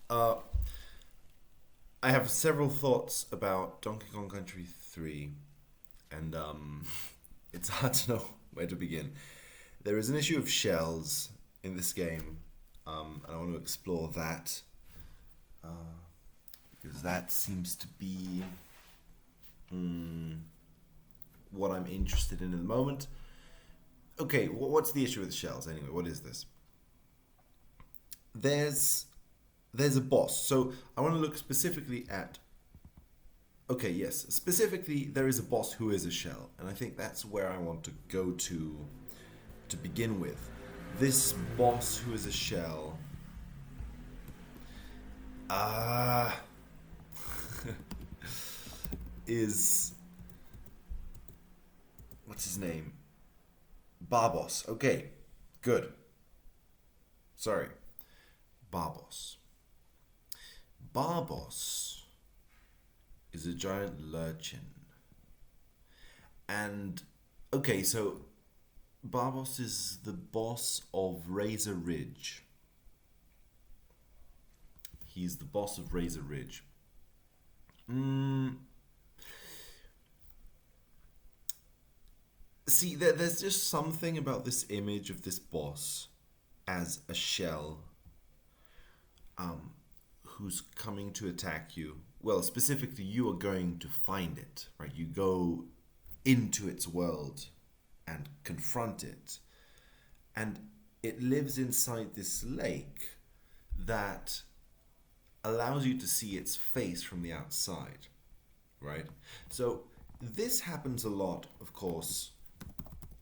uh, I have several thoughts about Donkey Kong Country 3, and it's hard to know where to begin. There is an issue of shells in this game, and I want to explore that uh, because that seems to be what I'm interested in at the moment. Okay, what's the issue with the shells anyway? What is this? There's there's a boss. So I want to look specifically at. Okay, yes, specifically there is a boss who is a shell, and I think that's where I want to go to begin with. This boss who is a shell. Ah. Is what's his name? Barbos. Okay, good. Sorry, Barbos. Barbos is a giant lurchin, and okay, so Barbos is the boss of Razor Ridge. He's the boss of Razor Ridge. Mm, See, there's just something about this image of this boss as a shell um, who's coming to attack you. Well, specifically, you are going to find it, right? You go into its world and confront it. And it lives inside this lake that allows you to see its face from the outside, right? So, this happens a lot, of course,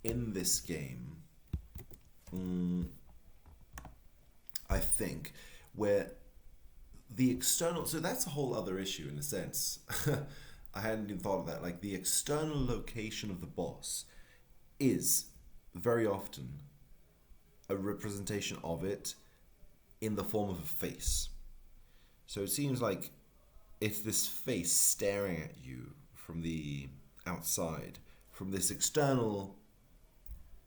in this game, mm, I think, where the external. So that's a whole other issue in a sense. I hadn't even thought of that. Like the external location of the boss is very often a representation of it in the form of a face. So it seems like it's this face staring at you from the outside, from this external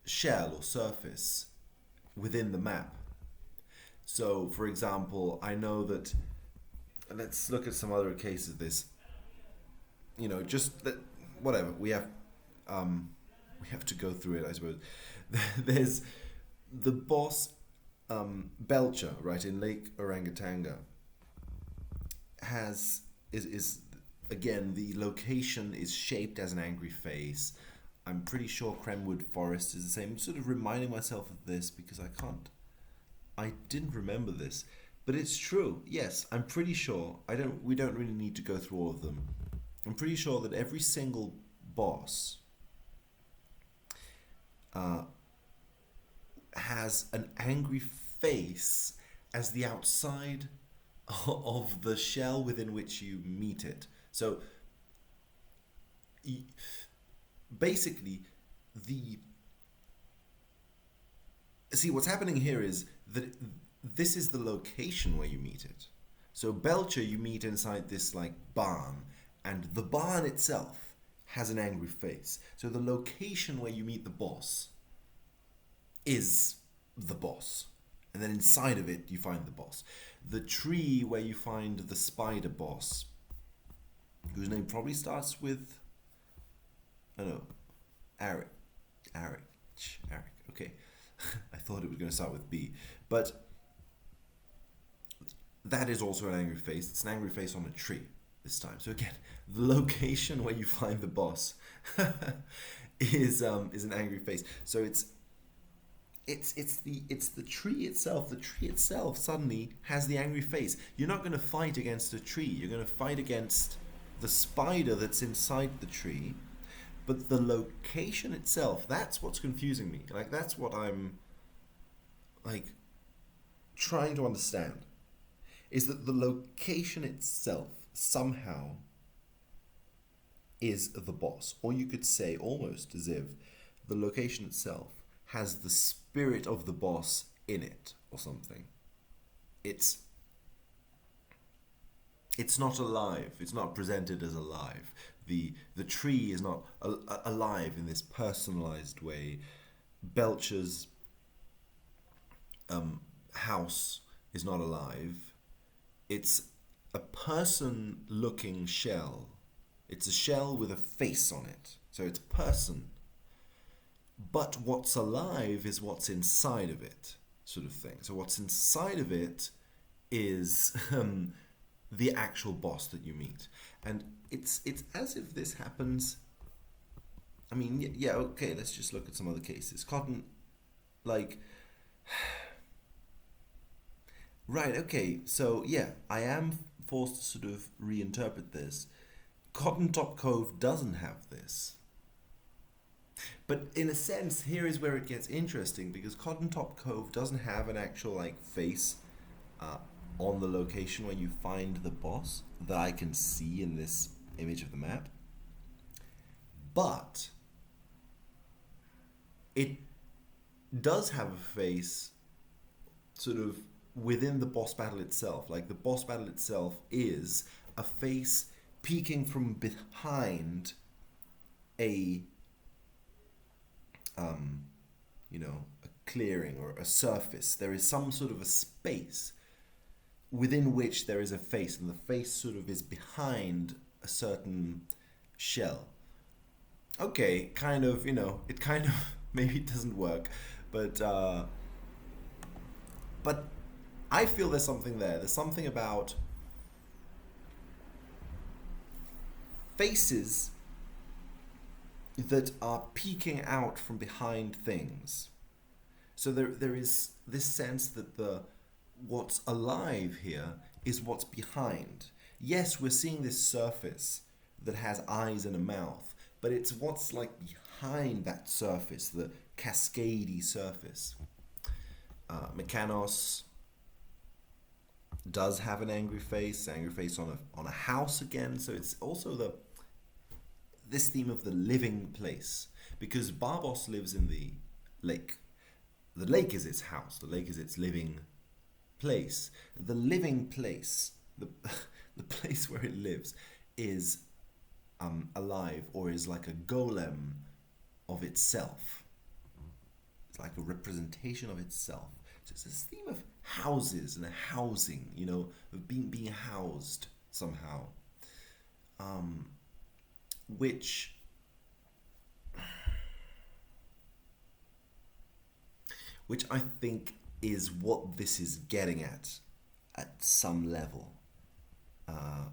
shell or surface within the map. So, for example, I know that. Let's look at some other cases of this. Just that. Whatever um, we have to go through it. I suppose there's the boss Belcher, right, in Lake Orangatanga is again, the location is shaped as an angry face. I'm pretty sure Kremwood Forest is the same. I'm sort of reminding myself of this because I didn't remember this, but it's true. Yes, I'm pretty sure. We don't really need to go through all of them. I'm pretty sure that every single boss uh, has an angry face as the outside of the shell within which you meet it. So basically, the see what's happening here is that this is the location where you meet it. So Belcher, you meet inside this like barn, and the barn itself has an angry face. So the location where you meet the boss is the boss. And then inside of it, you find the boss. The tree where you find the spider boss, whose name probably starts with, I don't know, Eric. Eric. Eric. Okay. I thought it was going to start with B. But that is also an angry face. It's an angry face on a tree this time. So again, the location where you find the boss is an angry face. So it's the tree itself. The tree itself suddenly has the angry face. You're not going to fight against a tree. You're going to fight against the spider that's inside the tree. But the location itself, that's what's confusing me. Like that's what I'm like trying to understand. Is that the location itself somehow is the boss. Or you could say almost as if the location itself has the spirit of the boss in it or something. It's not alive. It's not presented as alive. The tree is not alive in this personalized way. Belcher's house is not alive. It's a person-looking shell. It's a shell with a face on it. So it's a person. But what's alive is what's inside of it, sort of thing. So what's inside of it is the actual boss that you meet. And it's as if this happens. I mean, yeah, okay, let's just look at some other cases. Cotton, like, right, okay, so yeah, I am forced to sort of reinterpret this. Cotton Top Cove doesn't have this. But in a sense, here is where it gets interesting because Cotton Top Cove doesn't have an actual like face uh, on the location where you find the boss that I can see in this image of the map. But it does have a face sort of within the boss battle itself. Like the boss battle itself is a face peeking from behind a a clearing or a surface. There is some sort of a space within which there is a face, and the face sort of is behind a certain shell. Okay, kind of, it kind of maybe it doesn't work, but I feel there's something there. There's something about faces that are peeking out from behind things. So there is this sense that the what's alive here is what's behind. Yes, we're seeing this surface that has eyes and a mouth, but it's what's like behind that surface, the cascadey surface. Mechanos does have an angry face on a house again. So it's also this theme of the living place, because Barbos lives in the lake. The lake is its house. The lake is its living place. The living place, the the place where it lives, is alive, or is like a golem of itself. It's like a representation of itself. So it's this theme of houses and a housing, of being housed somehow, which I think is what this is getting at some level.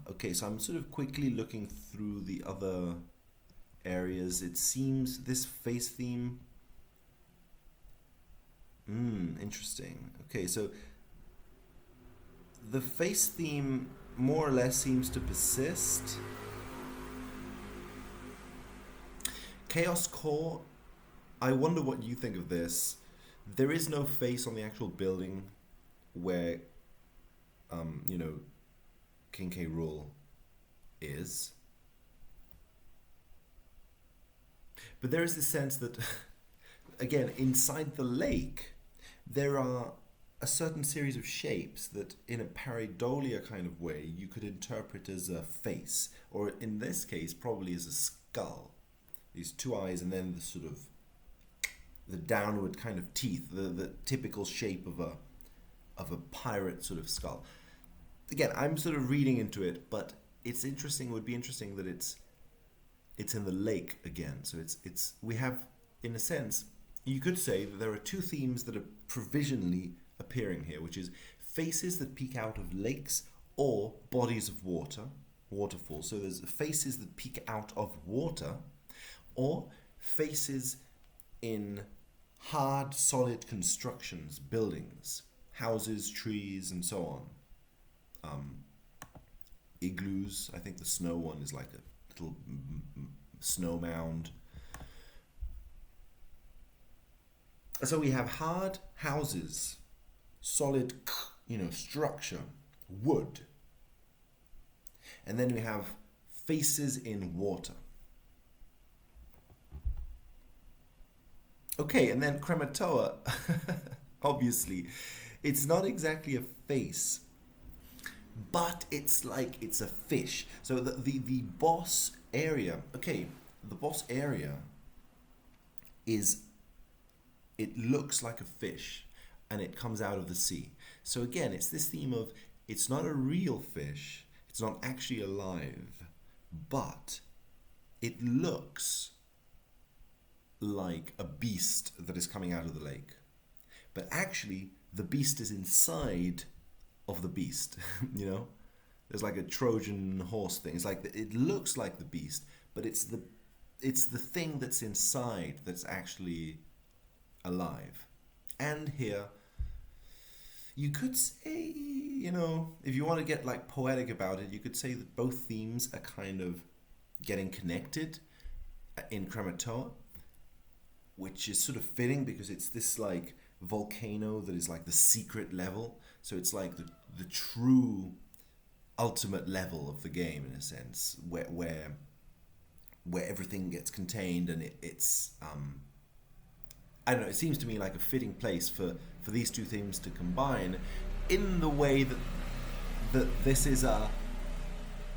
Okay, so I'm sort of quickly looking through the other areas. It seems this face theme. Interesting. Okay, so the face theme more or less seems to persist. Chaos Core, I wonder what you think of this. There is no face on the actual building where, King K. Rool is. But there is this sense that, again, inside the lake, there are a certain series of shapes that, in a pareidolia kind of way, you could interpret as a face, or in this case, probably as a skull. These two eyes, and then the sort of the downward kind of teeth, the typical shape of a pirate sort of skull. Again, I'm sort of reading into it, but it's interesting. It would be interesting that it's in the lake again. So it's we have, in a sense, you could say that there are two themes that are provisionally appearing here, which is faces that peek out of lakes or bodies of water, waterfalls. So there's faces that peek out of water, or faces in hard, solid constructions, buildings, houses, trees, and so on. Igloos. I think the snow one is like a little snow mound. So we have hard houses, solid, structure, wood. And then we have faces in water. Okay, and then Krematoa, obviously, it's not exactly a face, but it's like it's a fish. So the boss area, okay, the boss area it looks like a fish. and it comes out of the sea. So again, it's this theme of it's not a real fish, it's not actually alive, but it looks like a beast that is coming out of the lake. But actually, the beast is inside of the beast, you know? There's like a Trojan horse thing. It's like it looks like the beast, but it's the thing that's inside that's actually alive. And here, you could say, if you want to get like poetic about it, you could say that both themes are kind of getting connected in Krematoa, which is sort of fitting because it's this like volcano that is like the secret level. So it's like the true ultimate level of the game in a sense, where everything gets contained, and it's I don't know. It seems to me like a fitting place for these two themes to combine, in the way that this is a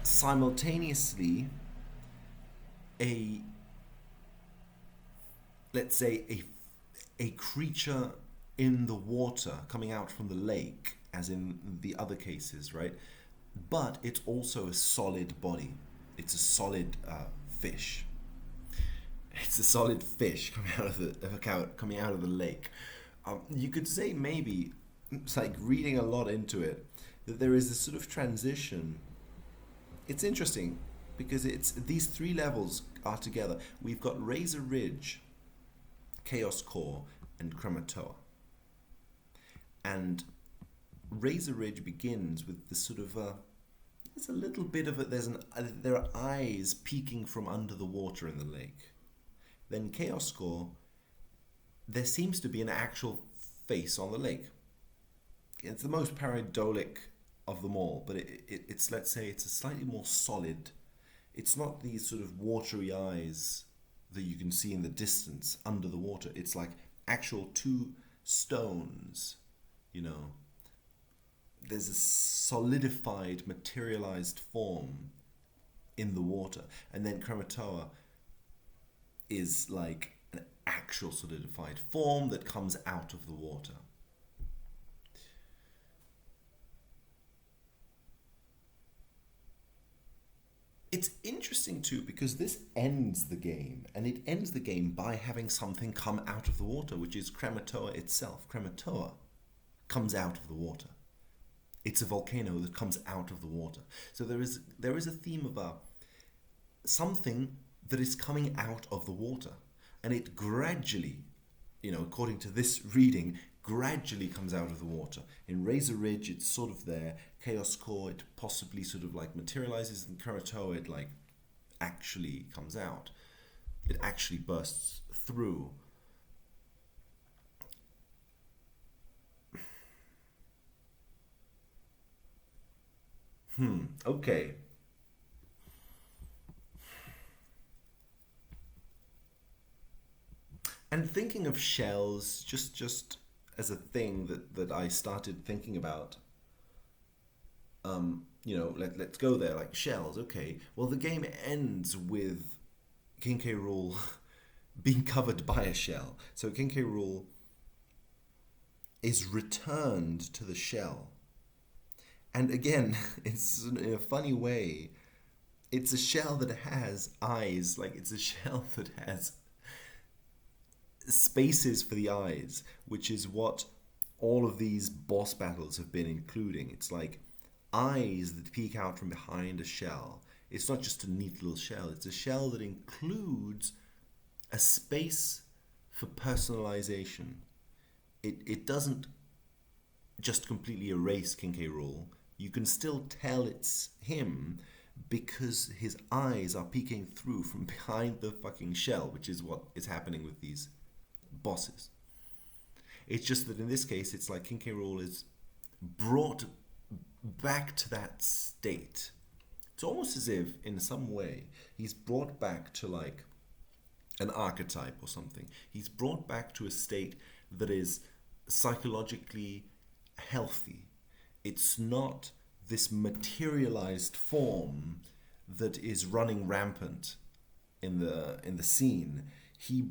simultaneously a, let's say, a creature in the water coming out from the lake, as in the other cases, right? But it's also a solid body. It's a solid fish. It's a solid fish coming out of the lake. You could say maybe, it's like reading a lot into it, that there is this sort of transition. It's interesting because it's these three levels are together. We've got Razor Ridge, Chaos Core, and Krematoa. And Razor Ridge begins with this sort of there's a little bit of it. There are eyes peeking from under the water in the lake. Then Chaos Core, there seems to be an actual face on the lake. It's the most pareidolia of them all, but it's, let's say, it's a slightly more solid. It's not these sort of watery eyes that you can see in the distance under the water. It's like actual two stones, There's a solidified, materialized form in the water. And then Krematoa is like an actual solidified form that comes out of the water. It's interesting too because this ends the game, and it ends the game by having something come out of the water, which is Krematoa itself. Krematoa comes out of the water. It's a volcano that comes out of the water. So there is a theme of something that is coming out of the water, and it gradually, according to this reading, gradually comes out of the water. In Razor Ridge, it's sort of there. Chaos Core, it possibly sort of like materializes. In Krematoa, it like actually comes out. It actually bursts through. Okay. And thinking of shells, just as a thing that I started thinking about, let's go there, like shells, okay. Well, the game ends with King K. Rool being covered by a shell. So King K. Rool is returned to the shell. And again, it's in a funny way, it's a shell that has eyes, like it's a shell that has spaces for the eyes, which is what all of these boss battles have been including. It's like eyes that peek out from behind a shell. It's not just a neat little shell, it's a shell that includes a space for personalization. It doesn't just completely erase King K. Rool. You can still tell it's him because his eyes are peeking through from behind the fucking shell, which is what is happening with these bosses. It's just that in this case, it's like King K. Rool is brought back to that state. It's almost as if, in some way, he's brought back to like an archetype or something. He's brought back to a state that is psychologically healthy. It's not this materialized form that is running rampant in the scene. He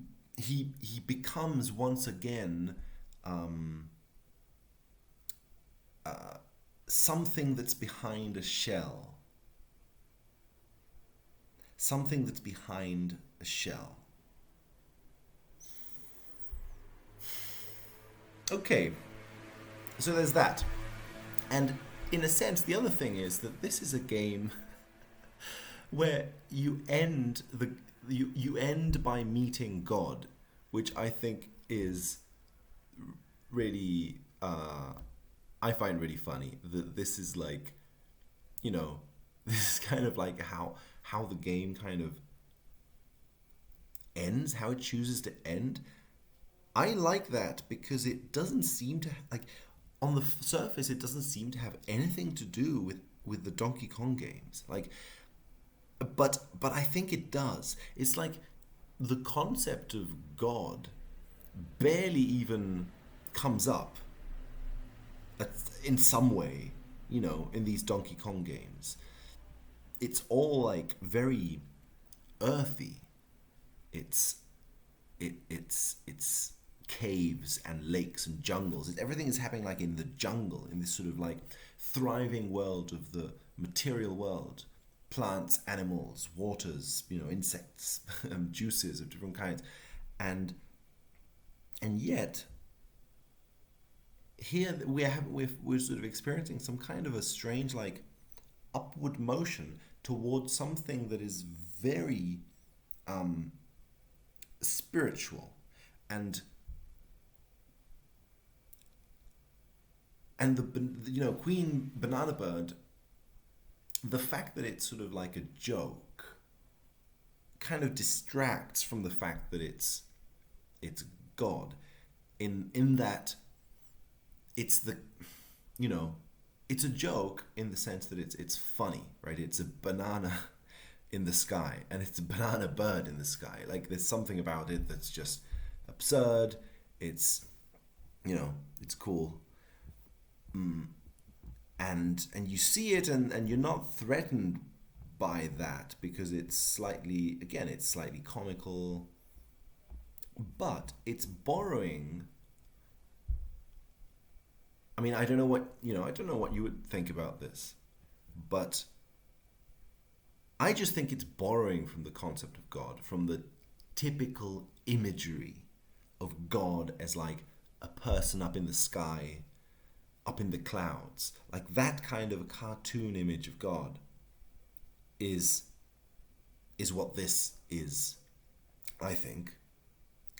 becomes once again something that's behind a shell. Something that's behind a shell. Okay, so there's that. And in a sense, the other thing is that this is a game where you end by meeting God, which I think is really I find really funny. That this is like, you know, this is kind of like how the game kind of ends, how it chooses to end. I like that because it doesn't seem to like on the surface it doesn't seem to have anything to do with the Donkey Kong games. Like but I think it does. It's like the concept of God barely even comes up in some way, in these Donkey Kong games. It's all like very earthy. It's it's caves and lakes and jungles. Everything is happening like in the jungle, in this sort of like thriving world of the material world. Plants, animals, waters, insects, juices of different kinds. And yet here we're sort of experiencing some kind of a strange like upward motion towards something that is very spiritual and the Queen Banana Bird, the fact that it's sort of like a joke kind of distracts from the fact that it's God, in that it's the it's a joke in the sense that it's funny, right? It's a banana in the sky and it's a banana bird in the sky. Like there's something about it that's just absurd. It's it's cool. And you see it and you're not threatened by that because it's slightly comical, but it's borrowing. I mean, I don't know what you would think about this, but I just think it's borrowing from the concept of God, from the typical imagery of God as like a person up in the sky, up in the clouds. Like that kind of a cartoon image of God is what this is, I think,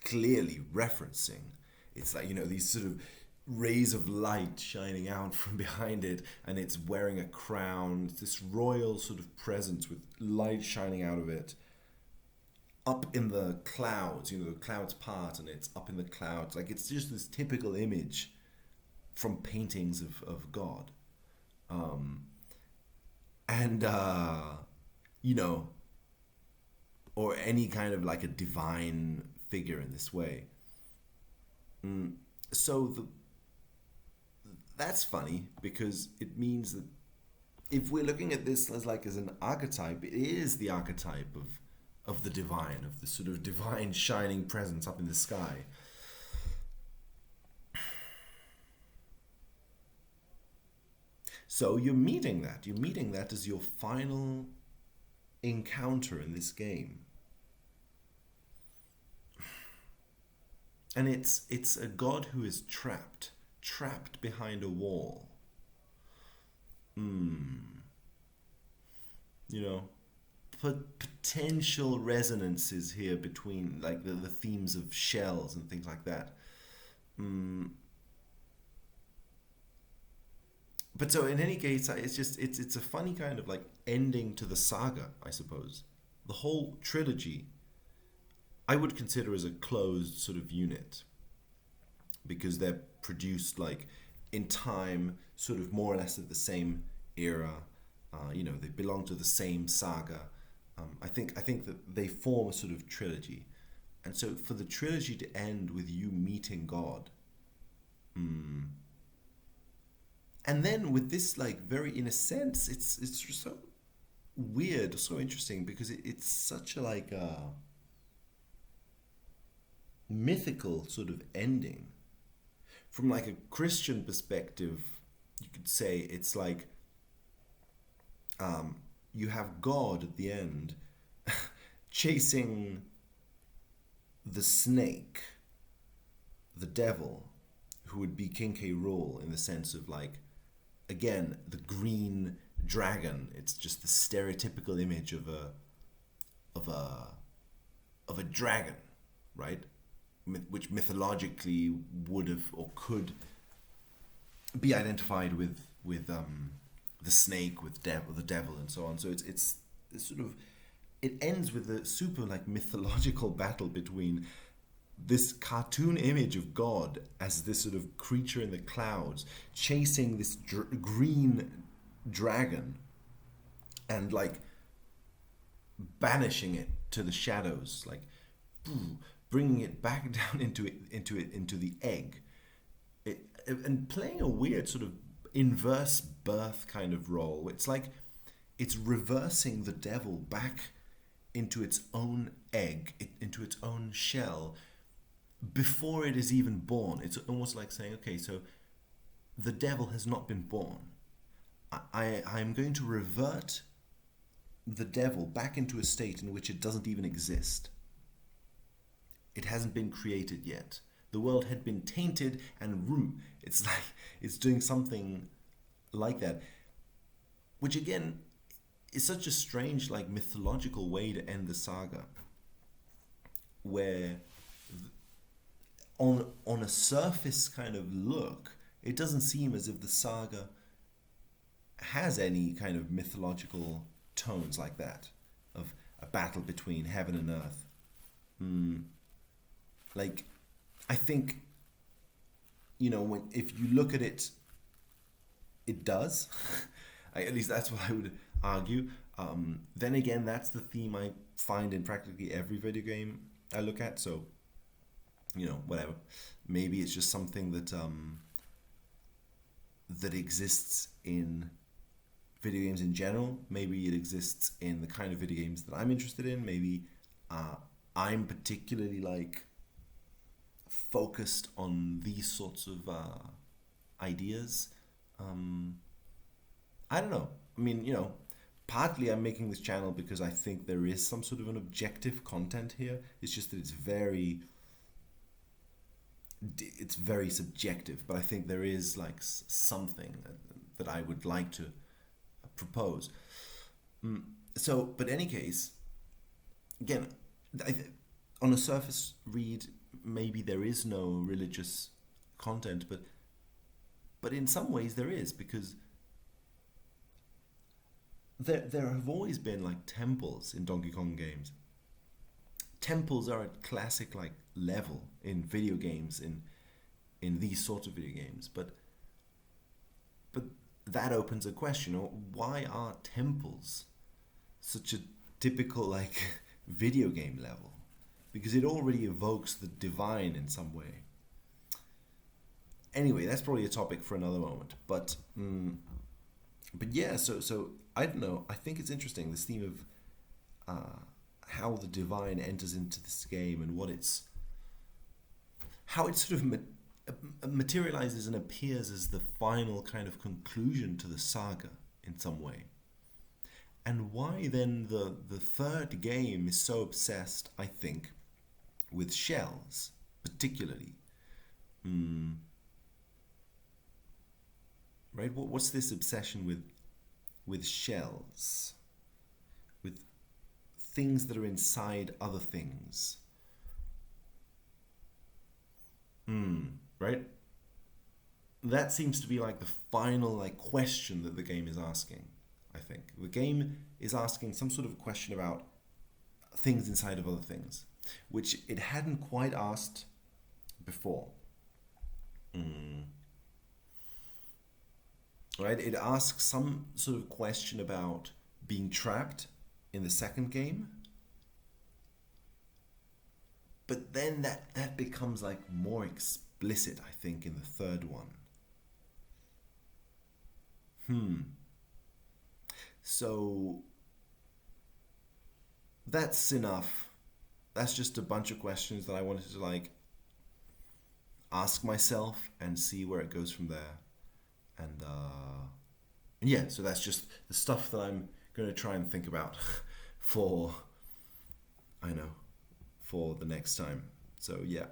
clearly referencing. It's like, these sort of rays of light shining out from behind it, and it's wearing a crown. It's this royal sort of presence with light shining out of it. Up in the clouds, the clouds part, and it's up in the clouds. Like it's just this typical image from paintings of God. And or any kind of like a divine figure in this way. So that's funny because it means that if we're looking at this as an archetype, it is the archetype of the divine, of the sort of divine shining presence up in the sky. So you're meeting that. You're meeting that as your final encounter in this game. And it's a god who is trapped behind a wall. You know, potential resonances here between like the themes of shells and things like that. But so in any case, it's a funny kind of like ending to the saga, I suppose. The whole trilogy I would consider as a closed sort of unit because they're produced like in time, sort of more or less at the same era. They belong to the same saga. I think that they form a sort of trilogy, and so for the trilogy to end with you meeting God, and then with this like very in a sense, it's just so weird, so interesting because it's such a like a mythical sort of ending from like a Christian perspective. you could say it's like you have God at the end chasing the snake, the devil, who would be King K. Rool in the sense of like, again, the green dragon. It's just the stereotypical image of of a of a dragon, right? Which mythologically would have or could be identified with the snake, with the devil, and so on. So it's sort of, it ends with a super like mythological battle between this cartoon image of God as this sort of creature in the clouds chasing this green dragon and like banishing it to the shadows, like bringing it back down into the egg, and playing a weird sort of inverse birth kind of role. It's like it's reversing the devil back into its own egg, into its own shell, before it is even born. It's almost like saying, okay, so the devil has not been born. I'm going to revert the devil back into a state in which it doesn't even exist. It hasn't been created yet. The world had been tainted and it's like it's doing something like that, which again is such a strange like mythological way to end the saga, where on a surface kind of look, it doesn't seem as if the saga has any kind of mythological tones like that, of a battle between heaven and earth. Like, I think, if you look at it, it does. At least that's what I would argue. Then again, that's the theme I find in practically every video game I look at. So, whatever. Maybe it's just something that exists in video games in general. Maybe it exists in the kind of video games that I'm interested in. Maybe I'm particularly like focused on these sorts of ideas. I don't know. I mean, partly I'm making this channel because I think there is some sort of an objective content here. It's just that it's very subjective, but I think there is like something that I would like to propose. So, but in any case, again, on a surface read, maybe there is no religious content, but in some ways there is, because there have always been like temples in Donkey Kong games. Temples are at classic like level in video games, in these sorts of video games, but that opens a question: why are temples such a typical like video game level? Because it already evokes the divine in some way. Anyway, that's probably a topic for another moment. But yeah, so I don't know. I think it's interesting, this theme of how the divine enters into this game, and how it sort of materializes and appears as the final kind of conclusion to the saga in some way. And why then the third game is so obsessed, I think, with shells, particularly. Right? What's this obsession with shells? With things that are inside other things? Right? That seems to be like the final like question that the game is asking, I think. The game is asking some sort of question about things inside of other things, which it hadn't quite asked before. Right? It asks some sort of question about being trapped in the second game, but then that becomes like more explicit, I think, in the third one. So that's enough. That's just a bunch of questions that I wanted to like ask myself and see where it goes from there. and yeah, so that's just the stuff that I'm going to try and think about for, I know, for the next time. So yeah.